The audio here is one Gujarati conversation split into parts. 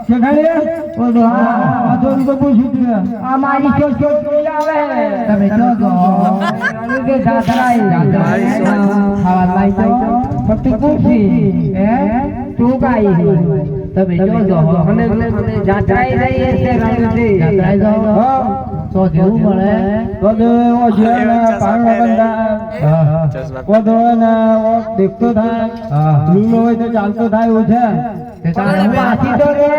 શેખાડે ઓલો આ તો પૂછ્યું આ મારી છોકરી આવે તમે જો ગો કે દાદરાઈ ખાવા લાઈ તો ફક્ત પૂછી હે તું કાઈ તમે જો ગો અને જાત્રાઈ રહી છે રણજી જાત્રાઈ જાઓ તો જેવું મળે તો દેવો છે પાણો બંધા કોદો ને દેખતો થાય લીલો હોય તો ચાલતો થાય એવું છે તે તારે પાછી તો રે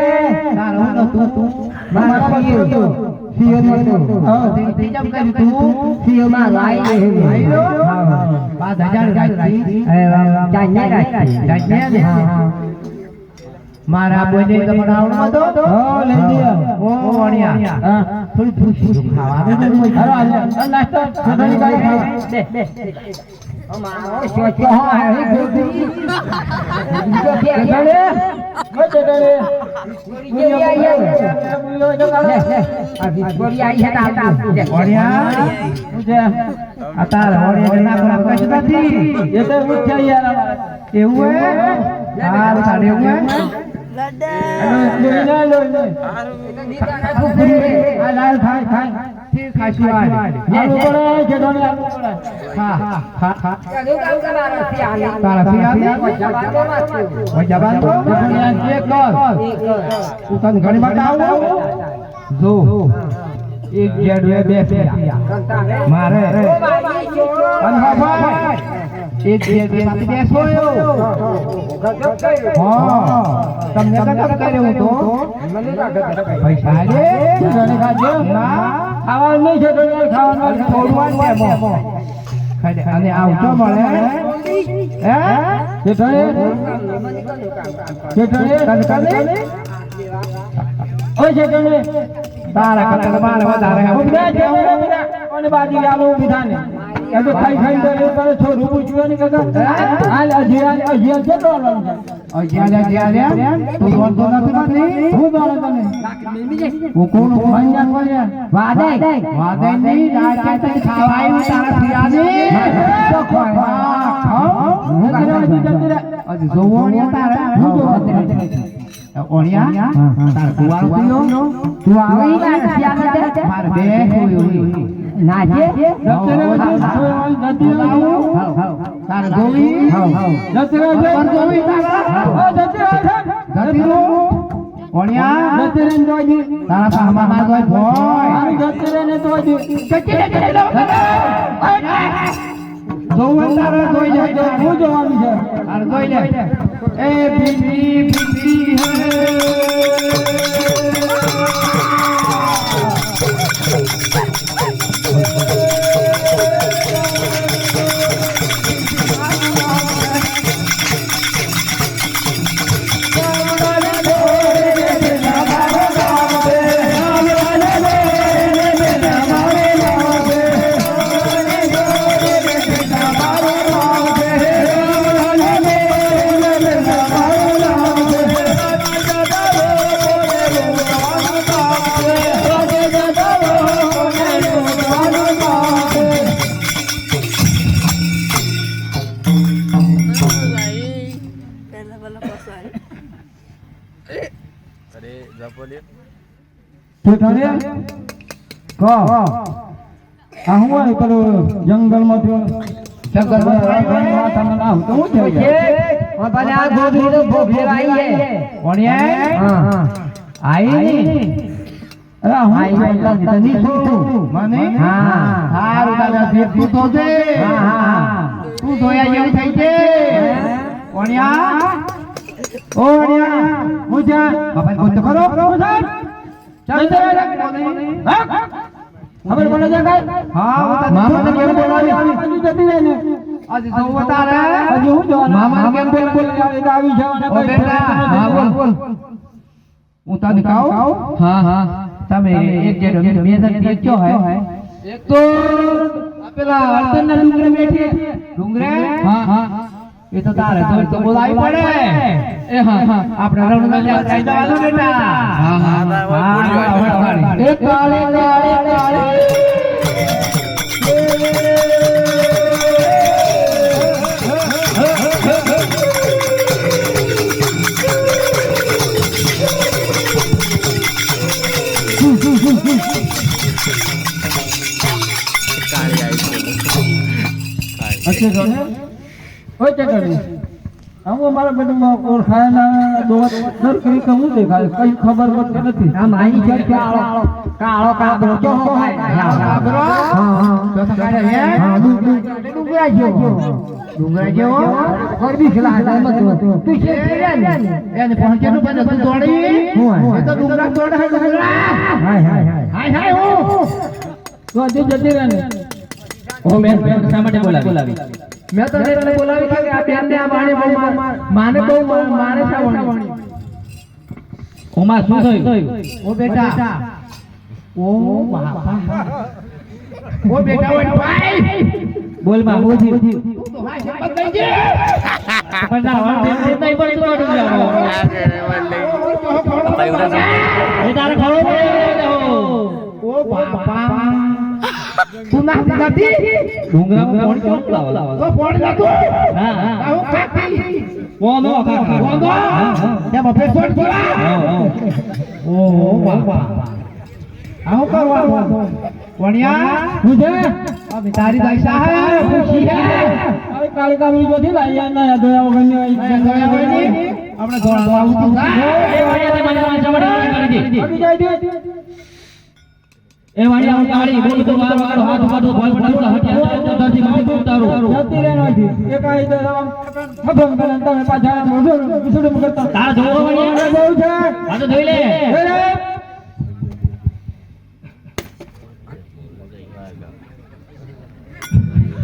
તારો તો તું મારા પીયો પીયો ને તું તે જમ કરી તું પીયો માં લાઈ લે 5000 રાખી જાન્ય રાખી મારા બોને તમારાવમાં તો લઈ લે ઓ વણિયા થોડી પૂછી ખાવાનું અરે નાસ્તો છોડની કાઈ ખાવા દે અમારો સોચો હે ગોદી જો કે ગડે ગડે ગોરી આઈ બોલો જો કાલે આ ગોરી આઈ હે તા વણિયા મુજે અતાર વણિયા ના કોણ કશ નથી એ તો ઉઠ્યા યાર એવું હે આ સાડે એવું હે લાલ ખાય ખાય ખાશું આલુ પડે જેડોને આલુ પડે હા હા હા તારા ફિયાને વજાબાન તો એક કર તું તને ઘણી વાર આવું જો એક જેડવે બે ફિયા મારે અને ભાઈ એક જેડવે સાથે બેસોયો હા તમને કદમ કર્યો તો મને પૈસા લે જણે ખાજો ના ખાવાનું નહીં છે તો ખાવાનું થોડું દેમો ખાડે અને આવતો મળે હે કેઠે કનકને ઓય કેઠે તારા કતર માર વધારે હે ઉડા જે અને બાજી આલો વિધાને એ તો ખાઈ ખાઈ દે તો છોરું પૂછ્યું ને કાકા હાલ અજિયા કેટલો આલવાનું છે અજિયા તું બોલતો નથી મને હું બોલે તને હું કોણ મંજાન બોલ્યા વાદે ની રાતે તે ખાવાયું તારા પિયાને તો ખાવ હું કરવા જતી રે અજી જોવણિયા તારા હું જોવા ઓણિયા તાર કુવાળો પીયો તું આવી ના પિયાને માર બે હોય નાજે તાર ગોવી જતરે પર ગોવી તારા જતરે ઓણિયા જતરે જોજી તારા પામા માં જોઈ ભોય જતરે ને જોજી જતરે જોવન તારા જોઈ જાય હું જોવાનું છે આ જોઈ લે એ ભીંડી ભીંડી હે જંગલ માં ખબર પડે છે કઈ હા મામાને કેમ બોલાવી હજુ જતી રહે ને આજે તો બતારે હજુ હું જો મામાને કેમ બોલાવી આવી જવાના ઓ બેટા હા બોલ હું તને કહું હા તમે એક જેડો બે જણ દેખ્યો હે એક તો પેલા વર્તનના ડુંગરે બેઠી ડુંગરે હા એ તો તારે તો બોલાવી પડે એ હા આપણે રણમાં જાય જવાનું બેટા હા એક કાળે अच्छे तो है ओए चकड़ी हम हमारा बेटा और खाया ना दो दर करी कम देखा कई खबर मत નથી આ માઈ છે કાળો કાળો કાબરો જો ખાય કાબરો હા તો સકાળે હે હા ડુંગરા જેવો ગરબી ખલા મત તું છે એને પહોંચેનું પણ તું દોડી એ તો ડુંગરા દોડે હે ડુંગરા હાય ઓ તો આજે જતી રહે ને ઓ મેં શા માટે બોલાવી मैं तो ने बोलावी कि आ बेन ने आ वाणी माने बहू माने छा वाणी ओमा શું થયું ઓ બેટા ઓ બાપા ઓ બેટા ઓ ભાઈ બોલ માં બોજી તું તો ભાઈ શપથ દઈ જે પણ ના વાળ બેન નહીં પણ તું અડું જાવ એ તારે ખરો ઓ બાપા તું ના દીધી ડુંગરા કોણ કોણ લાવ તો કોણ લાતો હા આવું ખાતી કોનો ખાખા કોનો તે બફે કોણ કોલા ઓ બાપા આવું કરવા કોણિયા મુજે અબ તારી દશા હે ખુશી હે અરે કાળકા મી જોથી લાયા ના દોયા વગરની દોયા વગરની આપણે દોડા આવું તું એ વાડિયા મને ચમડી કરી દે અભી જાય દે એ વાડિયા હું કાળી બોલ તો મારો મારો હાથ પાડો ભોય પડાવડા હટ્યા ધરતી માં ઉતારો જતી રે નોથી એ કાઈ તો ખબમ ગલન તમે પાછા મોઢો વિસુડ મુકતા તાર જોરો વાડિયા બહુ છે આ તો જોઈ લે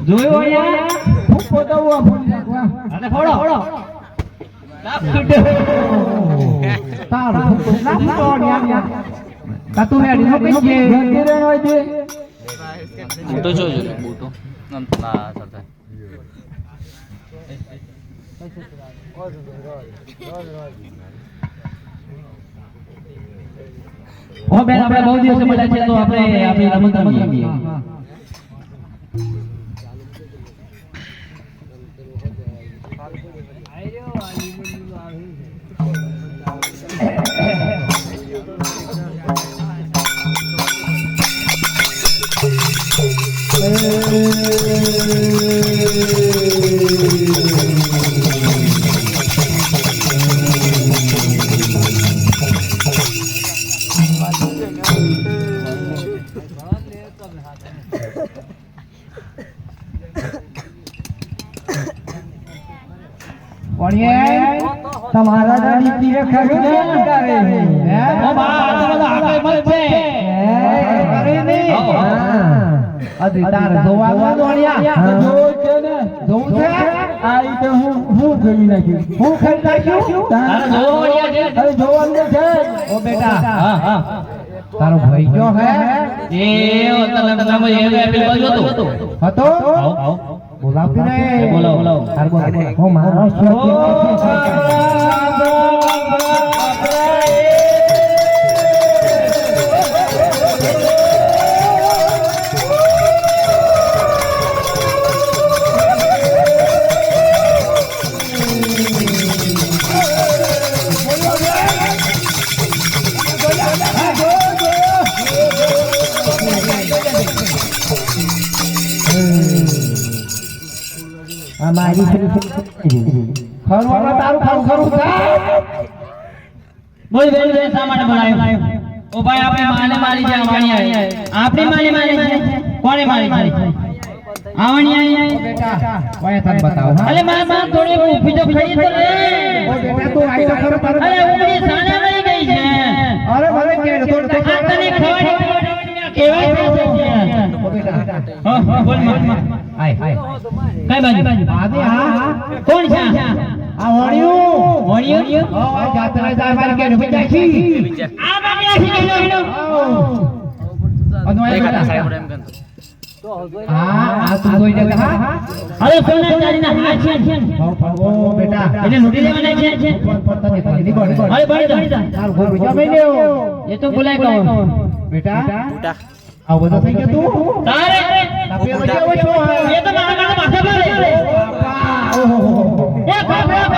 જોયો વાડિયા હું પોતાવું આ ફોન નાખવા અને ફોડો તાર ના ફોડ્યા કાતુ હેડી નો કઈ જે ગેરે હોય છે બૂટો જોજો બૂટો નમ ના થતા ઓ બેન આપણે બહુ દિવસ મળ્યા છે તો આપણે આપણી રમત રમીએ તમારા દાદી પીરે ખરું ને કરે હે ઓ બા આ તો બધા આગળ મત છે કરે નહીં અધી તાર જોવા દોણિયા જોવો છે ને જોવું છે આઈ તો હું ગમી નાખ્યું હું ખાઈ નાખ્યું તાર જોવણિયા છે અરે જોવાનું છે ઓ બેટા હા તારો ભાઈ જો હે એ ઓ તને નામ એ પેલ બાજુ હતો આવ બોલાવતી ને બોલાવ તાર બોલ ઓ મારો અમારી ખરવાના તારું ખરું બોલ બેન શા માટે બોલાયો ઓ ભાઈ આપણે માને મારી છે આવણિયા આપણી માને કોને મારી છે આવણિયા બેટા ઓય તને બતાવો અરે માં થોડી ઊભી તો ખરી તો લે ઓ બેટા તું આઈ તો ખરો તારે અરે ઊભી સાના મરી ગઈ છે અરે ભલે કે તો તને ખવડી કેવાય છે ઓ બેટા હા બોલ માં હાય કઈ બાજુ આદે હા કોણ છે આ હોણિયું આ જાત્રા જાય માર કે ભજાય છે આ બાકી છે નો અનવાય બેટા સાહેબ એમ કન આ તું જોઈ દે હા અરે સોના ચારી ના હાથ છે ઓ બેટા એને લૂટી લેવાના છે અરે બળી જા તાર ગો બીજા મે લેવો એ તો બોલાય કહો બેટા આવ બધો થઈ ગયો તું તારે તાપે બજાવો છો એ તો મારા માથે પડે ઓહો એ બાપરા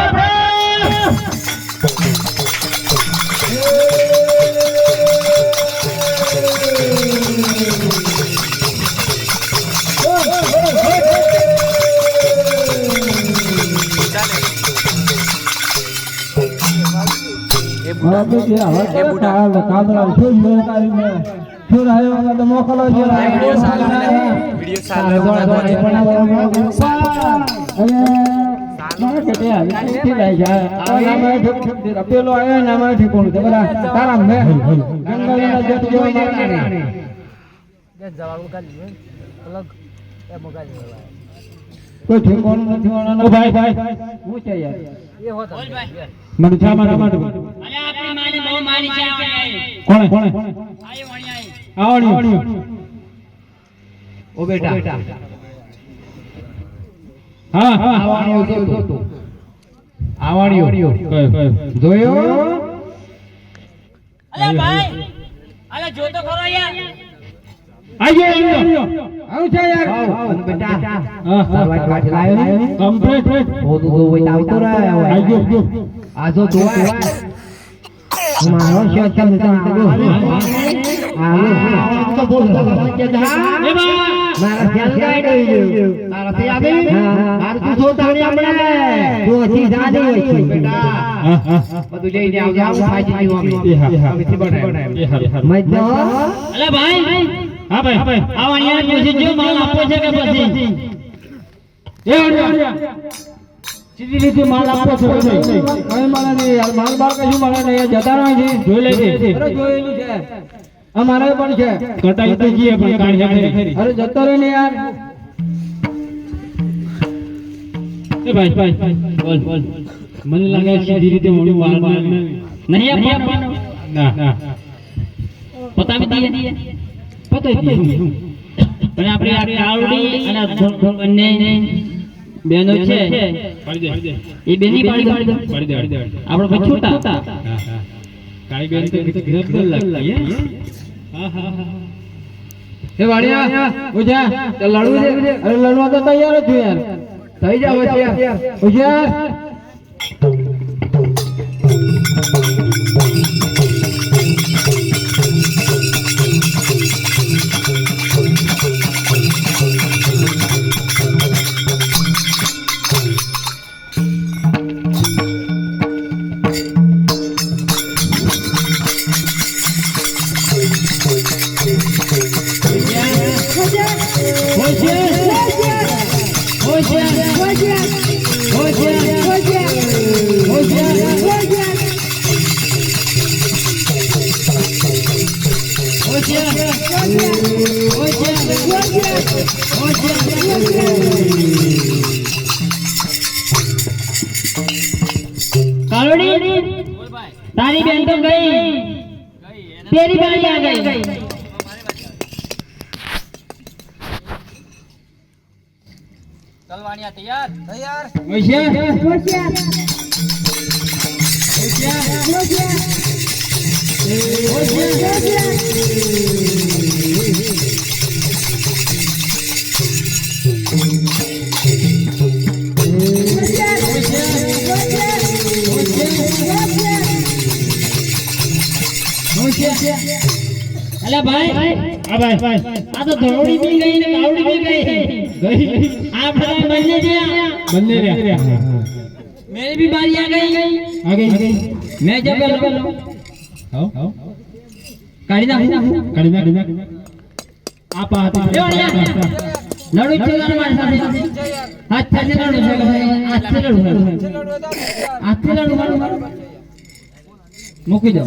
પેલો આવ્યો ને અમારે ઠીકોણું છે બધા તારા મેં કોઈ ઠીકોણું નથી હોવાનું ભાઈ ભાઈ હું છે યાર મને ચા માટે અરે આપણી માની બહુ માની છે કોણે કોણે આયો વણિયા ઓ બેટા હા હા આવણિયો જો તું આવણિયો જોયો અરે ભાઈ અરે જો તો ખરો યાર આયો આવ છે યાર બેટા હા વાત કાઢ લાયો ને કમ્પ્લીટ ઓ તો હોય આવતો રહે આજો આજો તો મારો શોચમ તો આવો તો બોલ કે દા એ બા મારા ખ્યાલ ગાઈડ હોય તારા થી આવે માર તું જો તાણી આપણે તો થી જાદે હોય છે બેટા બધું જઈને આવજો આવું ફાજી દીવો અમે થી બનાય મત અલે ભાઈ હા ભાઈ આ વણિયા પૂછી જો માલ આપો છે કે પછી એ વણિયા સીધી રીતે માલ આપો છો કઈ માલ નહીં યાર માલ બાર કશું માલ નહીં જતા રહે છે જોઈ લેજે અરે જોયેલું છે અમારે પણ છે કટાઈ તો જીએ પણ કાઢ્યા ખરી અરે જતો રહે ને યાર એ ભાઈ બોલ બોલ મને લાગે સીધી રીતે મોડું માલ નહીં આપવાનો ના ના પતાવી દઈએ પતાઈ દીધું પણ આપણે આ કાવડી અને બંને બેનો છે એ બેની પાડી દો આપણે પછી છૂટા કાઈ બેન તો ગરજ ન લાગતી હા હા એ વાણિયા ઉજા તો લડવું છે અરે લડવા તો તૈયાર જ છું યાર થઈ જાવ યાર ઉજા कालोड़ी तारी बहन तो गई तेरी बारी आ गई चलवानिया तैयार तैयार होशियार होशियार अरे भाई हां भाई आ तो धोड़ी भी गई ने कावड़ी भी गई आप बनने रे मेरी भी बारी आ गई मैं जब आओ काढ़ी ना आप आते लड़ो चलो हमारे साथ हाथ से लड़ो हाथ से लड़ो मुकी जाओ